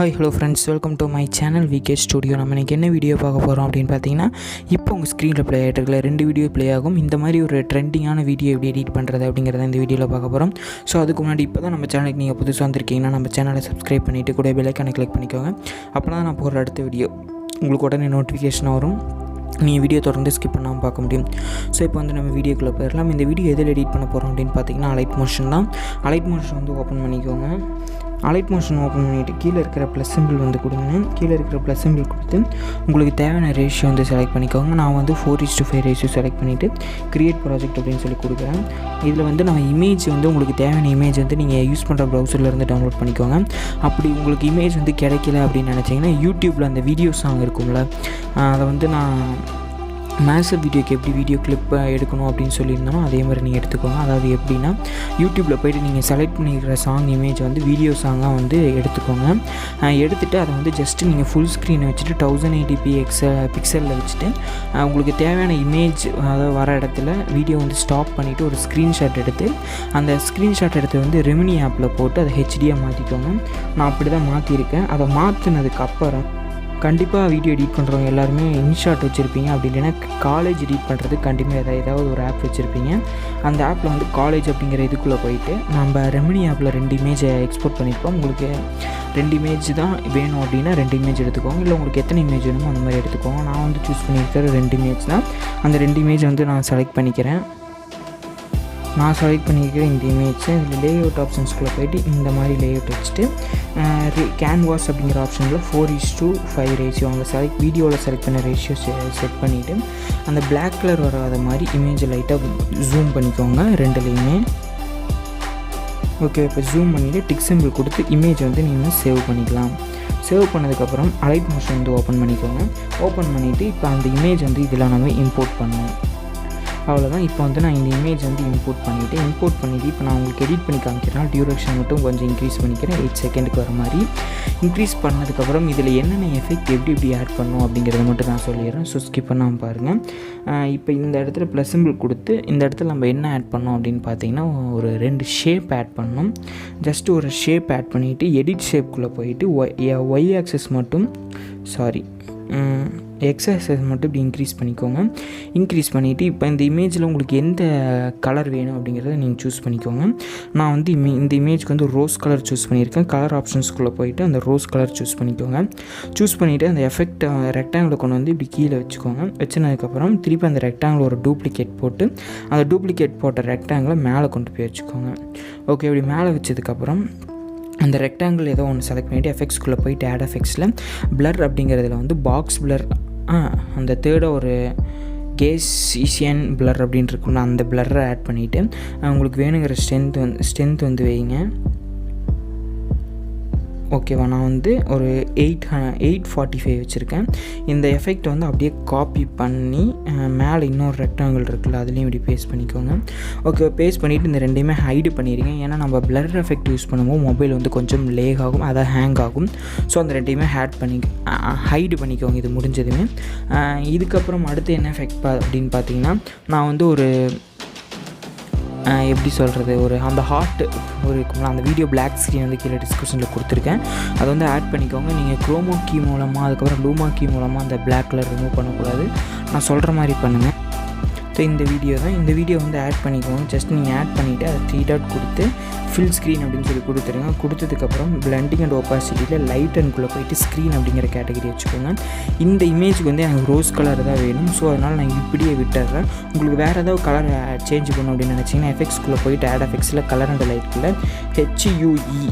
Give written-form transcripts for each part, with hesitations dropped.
Hi hello friends, welcome to my channel VK studio. நம்ம இன்றைக்கி என்ன வீடியோ பார்க்க போகிறோம் அப்படின்னு பார்த்தீங்கன்னா, இப்போ உங்கள் ஸ்க்ரீனில் ப்ளே ஆகிட்டு இருக்கல 2 வீடியோ ப்ளே ஆகும். இந்த மாதிரி ஒரு ட்ரெண்டிங்கான வீடியோ எப்படி எடிட் பண்ணுறது அப்படிங்கிறத இந்த வீடியோவில் பார்க்க போகிறோம். ஸோ அதுக்கு முன்னாடி இப்போ தான் நம்ம சேனலுக்கு நீங்கள் புதுசாக வந்திருக்கீங்கன்னா நம்ம சேனலை சப்ஸ்கிரைப் பண்ணிவிட்டு கூட பெல் ஐகானை கிளிக் பண்ணிக்கோங்க. அப்போ தான் நான் போகிற அடுத்த வீடியோ உங்களுக்கு உடனே நோட்டிஃபிகேஷன் வரும். நீங்கள் வீடியோ தொடர்ந்து ஸ்கிப் பண்ணாமல் பார்க்க முடியும். ஸோ இப்போ வந்து நம்ம வீடியோக்குள்ளே போயிடலாம். இந்த வீடியோ எதில் எடிட் பண்ண போகிறோம் அப்படின்னு பார்த்தீங்கன்னா, அலைட் மோஷன் தான். அலைட் மோஷன் வந்து ஓப்பன் பண்ணிக்கோங்க. அலைட் மோஷன் ஓப்பன் பண்ணிவிட்டு கீழே இருக்கிற ப்ளஸ் சிம்பிள் வந்து கொடுங்க. கீழே இருக்கிற ப்ளஸ் சிம்பிள் கொடுத்து உங்களுக்கு தேவையான ரேஷியோ வந்து செலக்ட் பண்ணிக்கோங்க. நான் வந்து 4:5 ரேஷியோ செலக்ட் பண்ணிவிட்டு க்ரியேட் ப்ராஜெக்ட் அப்படின்னு சொல்லி கொடுக்குறேன். இதில் வந்து நம்ம இமேஜ் வந்து உங்களுக்கு தேவையான இமேஜ் வந்து நீங்கள் யூஸ் பண்ணுற ப்ரௌசர்லேருந்து டவுன்லோட் பண்ணிக்கோங்க. அப்படி உங்களுக்கு இமேஜ் வந்து கிடைக்கல அப்படின்னு நினச்சிங்கன்னா, யூடியூப்பில் அந்த வீடியோ சாங் இருக்கும்ல, அதை வந்து நான் மேசர் வீடியோக்கு எப்படி வீடியோ கிளிப் எடுக்கணும் அப்படின்னு சொல்லியிருந்தோம், அதே மாதிரி நீங்கள் எடுத்துக்கோங்க. அதாவது எப்படின்னா, யூடியூப்பில் போய்ட்டு நீங்கள் செலக்ட் பண்ணிக்கிற சாங் இமேஜ் வந்து வீடியோ சாங்காக வந்து எடுத்துக்கோங்க. எடுத்துகிட்டு அதை வந்து ஜஸ்ட்டு நீங்கள் ஃபுல் ஸ்க்ரீனை வச்சுட்டு 1080p பிக்சலில் வச்சுட்டு உங்களுக்கு தேவையான இமேஜ் அதாவது வர இடத்துல வீடியோ வந்து ஸ்டாப் பண்ணிவிட்டு ஒரு ஸ்க்ரீன்ஷாட் எடுத்து அந்த ஸ்க்ரீன்ஷாட் எடுத்து வந்து ரெமினி ஆப்பில் போட்டு அதை ஹெச்டியாக மாற்றிக்கோங்க. நான் அப்படி தான் மாற்றிருக்கேன். அதை மாற்றினதுக்கப்புறம் கண்டிப்பாக வீடியோ எடிட் பண்ணுறவங்க எல்லாருமே இன்ஷாட் வச்சுருப்பீங்க. அப்படி இல்லைன்னா காலேஜ் எடிட் பண்ணுறது கண்டிப்பாக ஏதாவது ஒரு ஆப் வச்சுருப்பீங்க. அந்த ஆப்பில் வந்து காலேஜ் அப்படிங்கிற இதுக்குள்ளே போயிட்டு நம்ம ரெமினி ஆப்பில் 2 இமேஜை எக்ஸ்போர்ட் பண்ணியிருப்போம். உங்களுக்கு 2 இமேஜ் தான் வேணும் அப்படின்னா 2 இமேஜ் எடுத்துக்கோங்க. இல்லை உங்களுக்கு எத்தனை இமேஜ் வேணுமோ அந்த மாதிரி எடுத்துக்கோங்க. நான் வந்து சூஸ் பண்ணியிருக்கிற 2 இமேஜ் தான். அந்த 2 இமேஜ் வந்து நான் செலக்ட் பண்ணிக்கிறேன். நான் செலக்ட் பண்ணியிருக்கிற இந்த இமேஜ் இதில் லேஅவுட் ஆப்ஷன்ஸ்குள்ளே போய்ட்டு இந்த மாதிரி லேஅவுட் வச்சுட்டு கேன்வாஸ் அப்படிங்கிற ஆப்ஷனில் 4:5 ரேஷியோ அவங்க வீடியோவில் செலக்ட் பண்ண ரேஷியோ செட் பண்ணிவிட்டு அந்த பிளாக் கலர் வராத மாதிரி இமேஜை லைட்டாக ஜூம் பண்ணிக்கோங்க 2லேயுமே. ஓகே, இப்போ ஜூம் பண்ணிவிட்டு டிக் சிம்பிள் கொடுத்து இமேஜ் வந்து நீங்கள் சேவ் பண்ணிக்கலாம். சேவ் பண்ணதுக்கப்புறம் அலைட் மோஷன் வந்து ஓப்பன் பண்ணிக்கோங்க. ஓப்பன் பண்ணிவிட்டு இப்போ அந்த இமேஜ் வந்து இதில் நம்ம இம்போர்ட் பண்ணுவோம். அவ்வளோதான். இப்போ வந்து நான் இந்த இமேஜ் வந்து இம்போர்ட் பண்ணிவிட்டு இப்போ நான் உங்களுக்கு எடிட் பண்ணி காமிக்கிறேன். டியூரேஷன் மட்டும் கொஞ்சம் இன்க்ரீஸ் பண்ணிக்கிறேன், 8 செகண்டுக்கு வர மாதிரி. இன்க்ரீஸ் பண்ணதுக்கப்புறம் இதில் என்னென்ன எஃபெக்ட் எப்படி ஆட் பண்ணணும் அப்படிங்கிறத மட்டும் நான் சொல்லிடுறேன். ஸோ ஸ்கிப் பண்ணாமல் பாருங்கள். இப்போ இந்த இடத்துல ப்ளஸ் சிம்பிள் கொடுத்து இந்த இடத்துல நம்ம என்ன ஆட் பண்ணோம் அப்படின்னு பார்த்தீங்கன்னா, ஒரு 2 ஷேப் ஆட் பண்ணணும். ஜஸ்ட்டு ஒரு ஷேப் ஆட் பண்ணிவிட்டு எடிட் ஷேப்புக்குள்ளே போயிட்டு ஒய் ஆக்சஸ் மட்டும் எக்ஸ் ஆக்சஸ் மட்டும் இப்படி இன்க்ரீஸ் பண்ணிக்கோங்க. இன்க்ரீஸ் பண்ணிவிட்டு இப்போ இந்த இமேஜில் உங்களுக்கு எந்த கலர் வேணும் அப்படிங்கிறத நீங்கள் சூஸ் பண்ணிக்கோங்க. நான் வந்து இந்த இமேஜ்க்கு வந்து ரோஸ் கலர் சூஸ் பண்ணியிருக்கேன். கலர் ஆப்ஷன்ஸ்குள்ளே போயிட்டு அந்த ரோஸ் கலர் சூஸ் பண்ணிக்கோங்க. சூஸ் பண்ணிவிட்டு அந்த எஃபெக்ட் ரெக்டாங்கிளை கொண்டு வந்து இப்படி கீழே வச்சுக்கோங்க. வச்சினதுக்கப்புறம் திருப்பி அந்த ரெக்டாங்கிள் ஒரு டூப்ளிகேட் போட்டு அந்த டூப்ளிகேட் போட்ட ரெக்டாங்கிளை மேலே கொண்டு போய் வச்சுக்கோங்க. ஓகே, இப்படி மேலே வச்சதுக்கப்புறம் அந்த ரெக்டாங்கிள் ஏதோ ஒன்று செலக்ட் பண்ணிவிட்டு எஃபெக்ட்ஸ்குள்ளே போயிட்டு ஆட் எஃபெக்ட்ஸில் பிளர் அப்படிங்கிறதுல வந்து பாக்ஸ் பிளர் அந்த தேர்டாக ஒரு கேசியன் பிளர் அப்படின்னு இருக்கும்ல, அந்த பிளரை ஆட் பண்ணிவிட்டு உங்களுக்கு வேணுங்கிற ஸ்ட்ரென்த் வந்து வைங்க. ஓகேவா, நான் வந்து ஒரு 845 வச்சுருக்கேன். இந்த எஃபெக்ட் வந்து அப்படியே காப்பி பண்ணி மேலே இன்னொரு ரெக்டாங்கிள் இருக்குல்ல, அதுலேயும் இப்படி பேஸ்ட் பண்ணிக்கோங்க. ஓகே, பேஸ்ட் பண்ணிவிட்டு இந்த 2யுமே ஹைடு பண்ணிடுங்க. ஏன்னா நம்ம பிளர் எஃபெக்ட் யூஸ் பண்ணும்போது மொபைல் வந்து கொஞ்சம் லேக் ஆகும், அதாவது ஹேங் ஆகும். ஸோ அந்த 2யுமே ஹைடு பண்ணிக்கோங்க இது முடிஞ்சதுமே. இதுக்கப்புறம் அடுத்து என்ன எஃபெக்ட் அப்படின்னு பார்த்தீங்கன்னா, நான் வந்து ஒரு எப்படி சொல்கிறது, அந்த ஹார்ட் இருக்குங்களா, அந்த வீடியோ பிளாக் ஸ்க்ரீன் வந்து கீழே டிஸ்கிரிப்ஷனில் கொடுத்துருக்கேன். அதை வந்து ஆட் பண்ணிக்கோங்க. நீங்கள் குரோமோ கீ மூலமாக அதுக்கப்புறம் லூமா கீ மூலமாக அந்த பிளாக் கலர் ரிமூவ் பண்ணக்கூடாது. நான் சொல்கிற மாதிரி பண்ணுங்கள். ஸோ இந்த வீடியோ வந்து ஆட் பண்ணிக்கோங்க. ஜஸ்ட் நீங்கள் ஆட் பண்ணிவிட்டு அதை 3 டாட் கொடுத்து ஃபில் ஸ்க்ரீன் அப்படின்னு சொல்லி கொடுத்துருங்க. கொடுத்ததுக்கப்புறம் பிளண்டிங் அண்ட் ஒப்பாசிட்டியில் லைட் அண்ட்குள்ளே போயிட்டு ஸ்க்ரீன் அப்படிங்கிற கேட்டகரி வச்சுக்கோங்க. இந்த இமேஜுக்கு வந்து எனக்கு ரோஸ் கலர் தான் வேணும். ஸோ அதனால் நான் இப்படியே விட்டுறேன். உங்களுக்கு வேறு ஏதாவது கலர் சேஞ்ச் பண்ணணும் அப்படின்னு நினச்சிங்கன்னா எஃபெக்ட்ஸ்குள்ளே போயிட்டு ஆட் எஃபெக்ட்ஸில் கலர் அண்ட் லைட்டில் HUE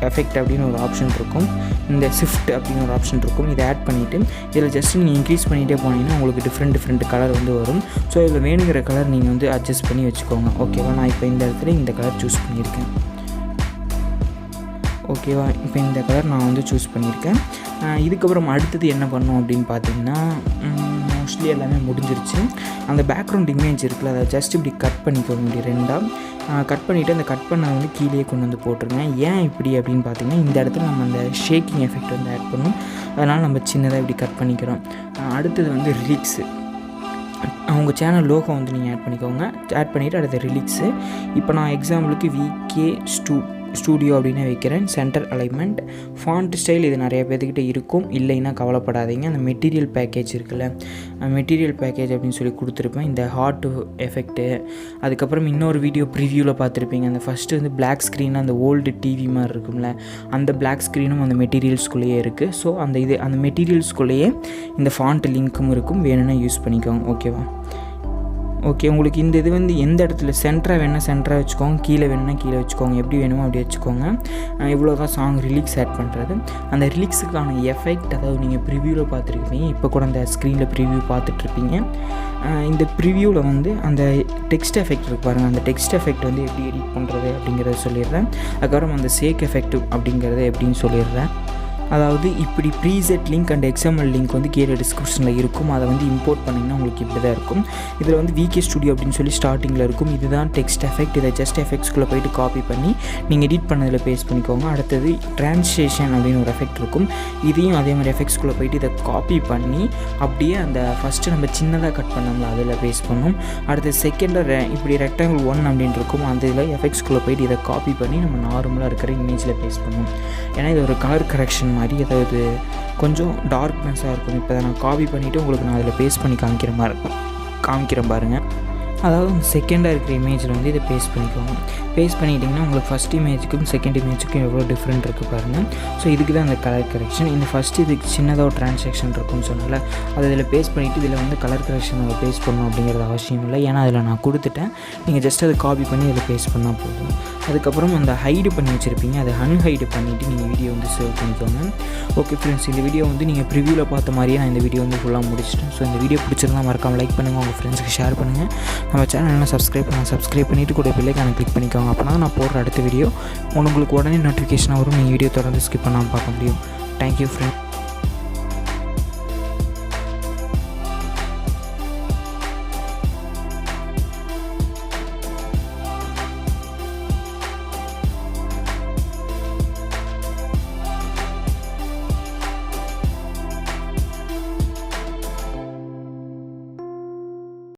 எஃபெக்ட் அப்படின்னு ஒரு ஆப்ஷன் இருக்கும். இந்த ஷிஃப்ட் அப்படின்னு ஒரு ஆப்ஷன் இருக்கும். இதை ஆட் பண்ணிவிட்டு இதில் ஜஸ்ட் நீங்கள் இன்க்ரீஸ் பண்ணிகிட்டே போனீங்கன்னா உங்களுக்கு டிஃப்ரெண்ட் கலர் வந்து வரும். ஸோ இதில் வேணுங்கிற கலர் நீங்கள் வந்து அட்ஜஸ்ட் பண்ணி வச்சுக்கோங்க. ஓகேவா, நான் இப்போ இந்த இடத்துல இந்த கலர் சூஸ் பண்ணியிருக்கேன். ஓகேவா, இப்போ இந்த கலர் நான் வந்து சூஸ் பண்ணியிருக்கேன். இதுக்கப்புறம் அடுத்தது என்ன பண்ணோம் அப்படின்னு பார்த்தீங்கன்னா, மோஸ்ட்லி எல்லாமே முடிஞ்சிருச்சு. அந்த பேக்ரவுண்ட் இமேஜ் இருக்குல்ல, அதை ஜஸ்ட் இப்படி கட் பண்ணிக்கோங்க. இப்படி 2ஆக கட் பண்ணிவிட்டு அந்த கட் பண்ண வந்து கீழே கொண்டு வந்து போட்டுருங்க. ஏன் இப்படி அப்படின்னு பார்த்தீங்கன்னா, இந்த இடத்துல நம்ம அந்த ஷேக்கிங் எஃபெக்ட் வந்து ஆட் பண்ணணும். அதனால் நம்ம சின்னதாக இப்படி கட் பண்ணிக்கிறோம். அடுத்தது வந்து ரிலீக்ஸு. அவங்க சேனல் லோகோ வந்து நீங்கள் ஆட் பண்ணிக்கோங்க. ஆட் பண்ணிவிட்டு அடுத்த ரிலீக்ஸு. இப்போ நான் எக்ஸாம்பிளுக்கு ஸ்டூடியோ அப்படின்னு வைக்கிறேன். சென்டர் அலைன்மெண்ட், ஃபாண்ட் ஸ்டைல் இது நிறைய பேர்த்துக்கிட்ட இருக்கும், இல்லைன்னா கவலைப்படாதீங்க. அந்த மெட்டீரியல் பேக்கேஜ் இருக்குல்ல, மெட்டீரியல் பேக்கேஜ் அப்படின்னு சொல்லி கொடுத்துருப்பேன். இந்த ஹார்ட் எஃபெக்ட்டு, அதுக்கப்புறம் இன்னொரு வீடியோ ப்ரிவியூவில் பார்த்துருப்பீங்க. அந்த ஃபஸ்ட்டு வந்து பிளாக் ஸ்க்ரீன், அந்த ஓல்டு டிவி மாதிரி இருக்கும்ல, அந்த பிளாக் ஸ்க்ரீனும் அந்த மெட்டீரியல்ஸ்குள்ளேயே இருக்குது. ஸோ அந்த மெட்டீரியல்ஸ்குள்ளேயே இந்த ஃபாண்ட் லிங்க்கும் இருக்கும், வேணும்னா யூஸ் பண்ணிக்கோங்க. ஓகேவா? ஓகே, உங்களுக்கு இந்த இது வந்து எந்த இடத்துல சென்டராக வேணுன்னா சென்டராக வச்சுக்கோங்க, கீழே வேணுன்னா கீழே வச்சுக்கோங்க, எப்படி வேணுமோ அப்படி வச்சுக்கோங்க. இவ்வளோ தான் சாங் ரிலீக்ஸ் ஆட் பண்ணுறது. அந்த ரிலீக்ஸுக்கான எஃபெக்ட், அதாவது நீங்கள் ப்ரிவியூவில் பார்த்துருப்பீங்க, இப்போ கூட அந்த ஸ்க்ரீனில் ப்ரிவியூ பார்த்துட்ருப்பீங்க. இந்த ப்ரிவியூவில் வந்து அந்த டெக்ஸ்ட் எஃபெக்ட் இருக்கு பாருங்கள், அந்த டெக்ஸ்ட் எஃபெக்ட் வந்து எப்படி எடிட் பண்ணுறது அப்படிங்கிறத சொல்லிடுறேன். அதுக்கப்புறம் அந்த சேக் எஃபெக்ட் அப்படிங்கிறத எப்படின்னு சொல்லிடுறேன். அதாவது இப்படி preset link and XML link வந்து கீழே டிஸ்கிரிப்ஷனில் இருக்கும். அதை வந்து இம்போர்ட் பண்ணிங்கன்னா உங்களுக்கு இப்படி தான் இருக்கும். இதில் வந்து VK ஸ்டுடியோ அப்படின்னு சொல்லி ஸ்டார்டிங்கில் இருக்கும். இதுதான் டெக்ஸ்ட் எஃபெக்ட். இதை ஜஸ்ட் எஃபெக்ட்ஸ்குள்ளே போய்ட்டு காப்பி பண்ணி நீங்கள் எடிட் பண்ணதில் பேஸ்ட் பண்ணிக்கோங்க. அடுத்தது ட்ரான்ஸ்லேஷன் அப்படின்னு ஒரு எஃபெக்ட் இருக்கும். இதையும் அதே மாதிரி எஃபெக்ட்ஸ்குள்ளே போய்ட்டு இதை காப்பி பண்ணி அப்படியே அந்த ஃபஸ்ட்டு நம்ம சின்னதாக கட் பண்ணோம்ல அதில் பேஸ்ட் பண்ணணும். அடுத்து செகண்டில் இப்படி ரெக்டாங்கிள் 1 அப்படின்னு இருக்கும், அந்த இதில் எஃபெக்ட்ஸ்குள்ளே போய்ட்டு இதை காப்பி பண்ணி நம்ம நார்மலாக இருக்கிற இமேஜில் பேஸ்ட் பண்ணணும். ஏன்னா இது ஒரு கலர் கரெக்ஷன் மாதிரி, அதாவது கொஞ்சம் டார்க்னஸாக இருக்கும். இப்போ நான் காப்பி பண்ணிவிட்டு உங்களுக்கு நான் அதில் பேஸ்ட் பண்ணி காமிக்கிறேன் பாருங்கள். அதாவது செகண்டாக இருக்கிற இமேஜில் வந்து இதை பேஸ்ட் பண்ணிக்கோங்க. பேஸ்ட் பண்ணிட்டிங்கன்னா உங்களுக்கு ஃபஸ்ட் இமேஜுக்கும் செகண்ட் இமேஜுக்கும் எவ்வளோ டிஃப்ரெண்ட் இருக்குது பாருங்கள். ஸோ இதுக்கு தான் அந்த கலர் கரெக்ஷன். இந்த ஃபஸ்ட்டு இதுக்கு சின்னதாக ஒரு ட்ரான்சாக்ஷன் இருக்குன்னு சொன்னால அதை இதில் பேஸ்ட் பண்ணிவிட்டு இதில் வந்து கலர் கரெக்ஷன் அதை பேஸ்ட் பண்ணணும் அப்படிங்கிறது அவசியம் இல்லை, ஏன்னா அதில் நான் கொடுத்துட்டேன். நீங்கள் ஜஸ்ட் அதை காப்பி பண்ணி அதில் பேஸ்ட் பண்ணால் போதும். அதுக்கப்புறம் அந்த ஹைடு பண்ணி வச்சுருப்பீங்க, அதை அன்ஹைடு பண்ணிவிட்டு நீங்கள் வீடியோ வந்து சேவ் பண்ணிக்கோங்க. ஓகே ஃப்ரெண்ட்ஸ், இந்த வீடியோ வந்து நீங்கள் ப்ரிவியூவில் பார்த்த மாதிரியே நான் இந்த வீடியோ வந்து ஃபுல்லாக முடிச்சிட்டேன். ஸோ இந்த வீடியோ பிடிச்சிருந்தா மறக்காமல் லைக் பண்ணுங்கள், உங்கள் ஃப்ரெண்ட்ஸ்க்கு ஷேர் பண்ணுங்கள். நம்ம சேனலில் சப்ஸ்கிரைப் பண்ணிவிட்டு கூட பெல்லைக்கான கிளிக் பண்ணிக்கோங்க. அப்போனா நான் போடுற அடுத்த வீடியோ உங்களுக்கு உடனே நோட்டிஃபிகேஷனாக வரும். நீங்கள் வீடியோ தொடர்ந்து ஸ்கிப் பண்ணாமல் பார்க்க முடியும். Thank you friend.